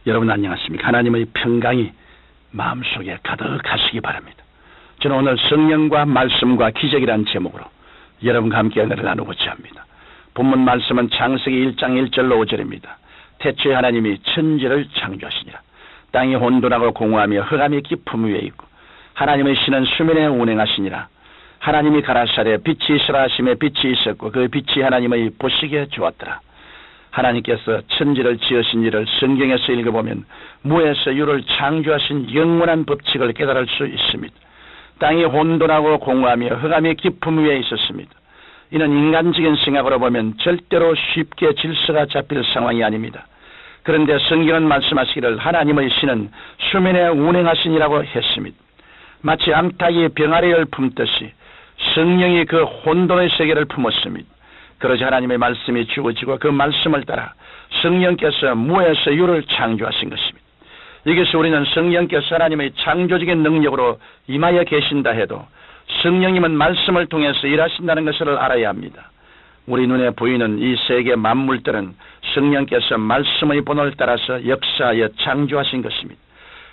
여러분 안녕하십니까? 하나님의 평강이 마음속에 가득하시기 바랍니다. 저는 오늘 성령과 말씀과 기적이라는 제목으로 여러분과 함께 은혜를 나누고자 합니다. 본문 말씀은 창세기 1장 1절로 5절입니다. 태초에 하나님이 천지를 창조하시니라. 땅이 혼돈하고 공허하며 흑암이 깊음 위에 있고 하나님의 신은 수면에 운행하시니라. 하나님이 가라사대 빛이 있으라 하시매 빛이 있었고 그 빛이 하나님의 보시기에 좋았더라. 하나님께서 천지를 지으신 일을 성경에서 읽어보면 무에서 유를 창조하신 영원한 법칙을 깨달을 수 있습니다. 땅이 혼돈하고 공허하며 흑암이 깊음 위에 있었습니다. 이는 인간적인 생각으로 보면 절대로 쉽게 질서가 잡힐 상황이 아닙니다. 그런데 성경은 말씀하시기를 하나님의 신은 수면에 운행하시니라고 했습니다. 마치 암탉이 병아리를 품듯이 성령이 그 혼돈의 세계를 품었습니다. 그러자 하나님의 말씀이 주어지고 그 말씀을 따라 성령께서 무에서 유를 창조하신 것입니다. 여기서 우리는 성령께서 하나님의 창조적인 능력으로 임하여 계신다 해도 성령님은 말씀을 통해서 일하신다는 것을 알아야 합니다. 우리 눈에 보이는 이 세계 만물들은 성령께서 말씀의 본을 따라서 역사하여 창조하신 것입니다.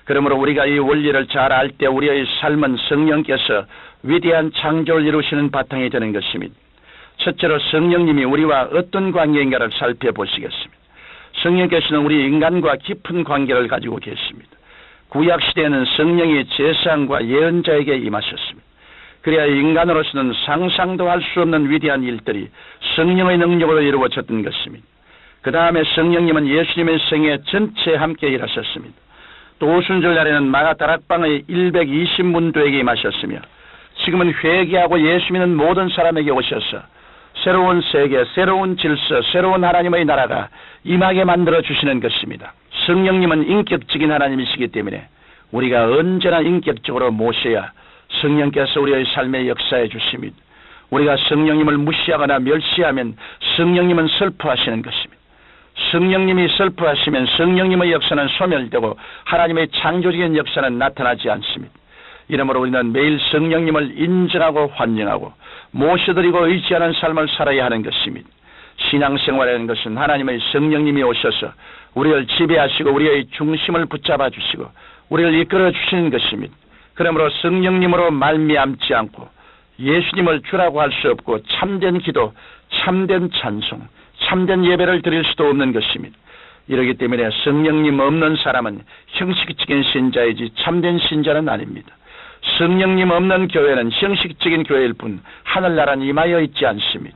그러므로 우리가 이 원리를 잘 알 때 우리의 삶은 성령께서 위대한 창조를 이루시는 바탕이 되는 것입니다. 첫째로 성령님이 우리와 어떤 관계인가를 살펴보시겠습니다. 성령께서는 우리 인간과 깊은 관계를 가지고 계십니다. 구약시대에는 성령이 제사장과 예언자에게 임하셨습니다. 그래야 인간으로서는 상상도 할 수 없는 위대한 일들이 성령의 능력으로 이루어졌던 것입니다. 그 다음에 성령님은 예수님의 생애 전체에 함께 일하셨습니다. 또 오순절 날에는 마가다락방의 120문도에게 임하셨으며 지금은 회개하고 예수 믿는 모든 사람에게 오셔서 새로운 세계, 새로운 질서, 새로운 하나님의 나라가 임하게 만들어주시는 것입니다. 성령님은 인격적인 하나님이시기 때문에 우리가 언제나 인격적으로 모셔야 성령께서 우리의 삶에 역사해 주십니다. 우리가 성령님을 무시하거나 멸시하면 성령님은 슬퍼하시는 것입니다. 성령님이 슬퍼하시면 성령님의 역사는 소멸되고 하나님의 창조적인 역사는 나타나지 않습니다. 이러므로 우리는 매일 성령님을 인정하고 환영하고 모셔드리고 의지하는 삶을 살아야 하는 것입니다. 신앙생활이라는 것은 하나님의 성령님이 오셔서 우리를 지배하시고 우리의 중심을 붙잡아 주시고 우리를 이끌어 주시는 것입니다. 그러므로 성령님으로 말미암지 않고 예수님을 주라고 할 수 없고 참된 기도, 참된 찬송, 참된 예배를 드릴 수도 없는 것입니다. 이러기 때문에 성령님 없는 사람은 형식적인 신자이지 참된 신자는 아닙니다. 성령님 없는 교회는 형식적인 교회일 뿐 하늘나라는 임하여 있지 않습니다.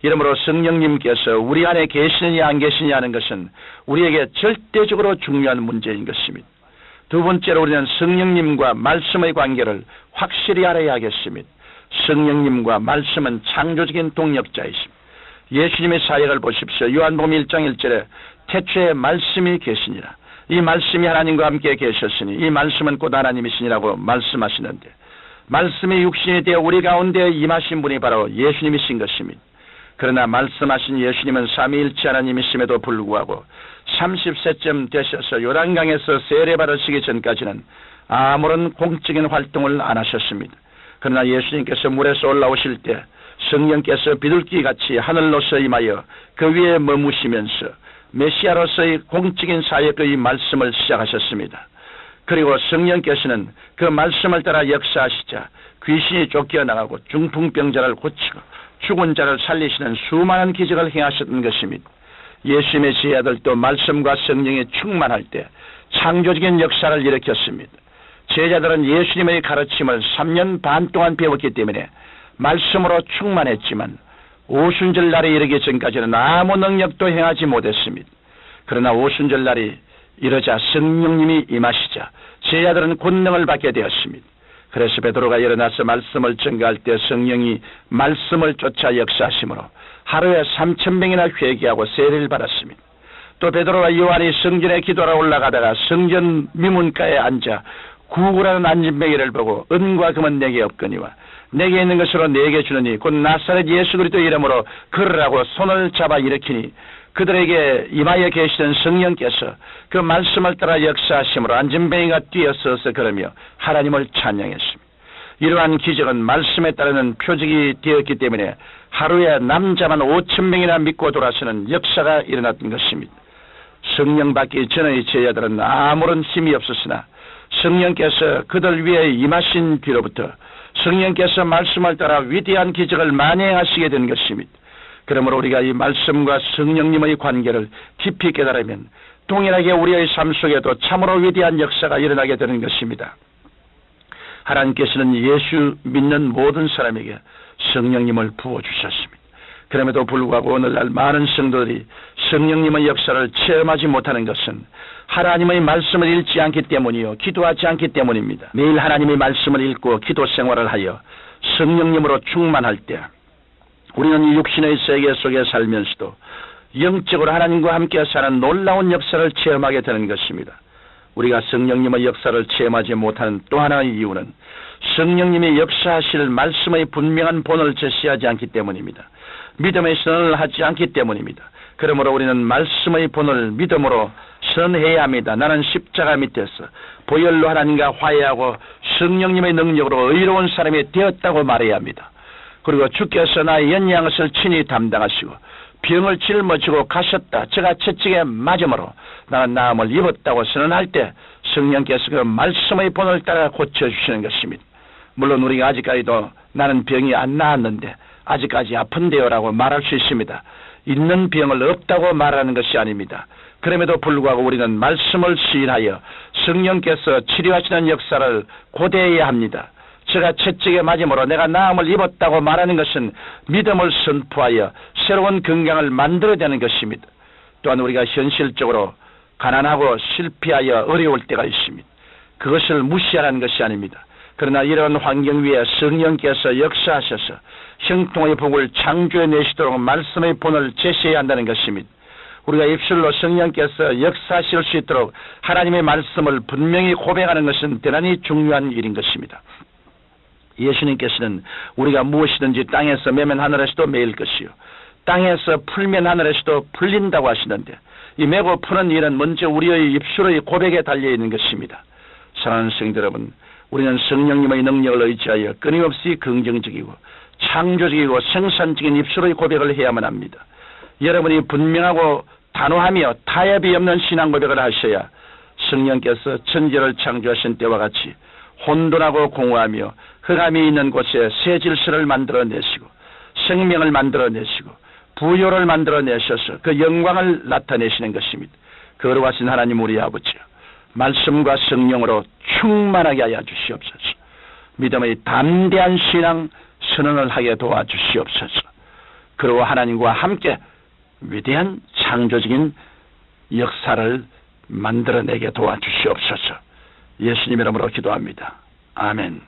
이러므로 성령님께서 우리 안에 계시느냐 안 계시느냐 하는 것은 우리에게 절대적으로 중요한 문제인 것입니다. 두 번째로 우리는 성령님과 말씀의 관계를 확실히 알아야 하겠습니다. 성령님과 말씀은 창조적인 동력자이십니다. 예수님의 사역을 보십시오. 요한복음 1장 1절에 태초에 말씀이 계시니라. 이 말씀이 하나님과 함께 계셨으니 이 말씀은 곧 하나님이시니라고 말씀하시는데 말씀이 육신이 되어 우리 가운데 임하신 분이 바로 예수님이신 것입니다. 그러나 말씀하신 예수님은 삼위일체 하나님이심에도 불구하고 30세쯤 되셔서 요단강에서 세례 받으시기 전까지는 아무런 공적인 활동을 안 하셨습니다. 그러나 예수님께서 물에서 올라오실 때 성령께서 비둘기같이 하늘로서 임하여 그 위에 머무시면서 메시아로서의 공적인 사역의 말씀을 시작하셨습니다. 그리고 성령께서는 그 말씀을 따라 역사하시자 귀신이 쫓겨나가고 중풍병자를 고치고 죽은 자를 살리시는 수많은 기적을 행하셨던 것입니다. 예수님의 제자들도 말씀과 성령이 충만할 때 창조적인 역사를 일으켰습니다. 제자들은 예수님의 가르침을 3년 반 동안 배웠기 때문에 말씀으로 충만했지만 오순절 날에 이르기 전까지는 아무 능력도 행하지 못했습니다. 그러나 오순절 날이 이르자 성령님이 임하시자 제자들은 권능을 받게 되었습니다. 그래서 베드로가 일어나서 말씀을 전가할 때 성령이 말씀을 쫓아 역사하심으로 하루에 3,000명이나 회개하고 세례를 받았습니다. 또 베드로와 요한이 성전에 기도하러 올라가다가 성전 미문가에 앉아 구구라는 안진뱅이를 보고 은과 금은 내게 없거니와 내게 있는 것으로 내게 주느니 곧 나사렛 예수 그리스도 이름으로 걸으라고 손을 잡아 일으키니 그들에게 임하여 계시던 성령께서 그 말씀을 따라 역사하심으로 안진뱅이가 뛰어서서 걸으며 하나님을 찬양했습니다. 이러한 기적은 말씀에 따르는 표적이 되었기 때문에 하루에 남자만 5,000명이나 믿고 돌아서는 역사가 일어났던 것입니다. 성령 받기 전의 제자들은 아무런 힘이 없었으나 성령께서 그들 위에 임하신 뒤로부터 성령께서 말씀을 따라 위대한 기적을 만행하시게 된 것입니다. 그러므로 우리가 이 말씀과 성령님의 관계를 깊이 깨달으면 동일하게 우리의 삶 속에도 참으로 위대한 역사가 일어나게 되는 것입니다. 하나님께서는 예수 믿는 모든 사람에게 성령님을 부어주셨습니다. 그럼에도 불구하고 오늘날 많은 성도들이 성령님의 역사를 체험하지 못하는 것은 하나님의 말씀을 읽지 않기 때문이요, 기도하지 않기 때문입니다. 매일 하나님의 말씀을 읽고 기도 생활을 하여 성령님으로 충만할 때 우리는 이 육신의 세계 속에 살면서도 영적으로 하나님과 함께 사는 놀라운 역사를 체험하게 되는 것입니다. 우리가 성령님의 역사를 체험하지 못하는 또 하나의 이유는 성령님이 역사하실 말씀의 분명한 본을 제시하지 않기 때문입니다. 믿음의 선언을 하지 않기 때문입니다. 그러므로 우리는 말씀의 본을 믿음으로 선해야 합니다. 나는 십자가 밑에서 보혈로 하나님과 화해하고 성령님의 능력으로 의로운 사람이 되었다고 말해야 합니다. 그리고 주께서 나의 연약한 것을 친히 담당하시고 병을 짊어지고 가셨다. 제가 채찍에 맞음으로 나는 나음을 입었다고 선언할 때 성령께서 그 말씀의 본을 따라 고쳐주시는 것입니다. 물론 우리가 아직까지도 나는 병이 안 나았는데 아직까지 아픈데요라고 말할 수 있습니다. 있는 병을 없다고 말하는 것이 아닙니다. 그럼에도 불구하고 우리는 말씀을 시인하여 성령께서 치료하시는 역사를 고대해야 합니다. 제가 채찍에 맞음으로 내가 나음을 입었다고 말하는 것은 믿음을 선포하여 새로운 건강을 만들어내는 것입니다. 또한 우리가 현실적으로 가난하고 실패하여 어려울 때가 있습니다. 그것을 무시하라는 것이 아닙니다. 그러나 이런 환경 위에 성령께서 역사하셔서 형통의 복을 창조해내시도록 말씀의 본을 제시해야 한다는 것입니다. 우리가 입술로 성령께서 역사하실 수 있도록 하나님의 말씀을 분명히 고백하는 것은 대단히 중요한 일인 것입니다. 예수님께서는 우리가 무엇이든지 땅에서 매면 하늘에서도 매일 것이요 땅에서 풀면 하늘에서도 풀린다고 하시는데 이 매고 푸는 일은 먼저 우리의 입술의 고백에 달려있는 것입니다. 사랑하는 성도 여러분, 우리는 성령님의 능력을 의지하여 끊임없이 긍정적이고 창조적이고 생산적인 입술의 고백을 해야만 합니다. 여러분이 분명하고 단호하며 타협이 없는 신앙 고백을 하셔야 성령께서 천지를 창조하신 때와 같이 혼돈하고 공허하며 흑암이 있는 곳에 새 질서를 만들어내시고 생명을 만들어내시고 부요를 만들어내셔서 그 영광을 나타내시는 것입니다. 거룩하신 하나님 우리 아버지요, 말씀과 성령으로 충만하게 하여 주시옵소서. 믿음의 담대한 신앙 선언을 하게 도와주시옵소서. 그리고 하나님과 함께 위대한 창조적인 역사를 만들어내게 도와주시옵소서. 예수님 이름으로 기도합니다. 아멘.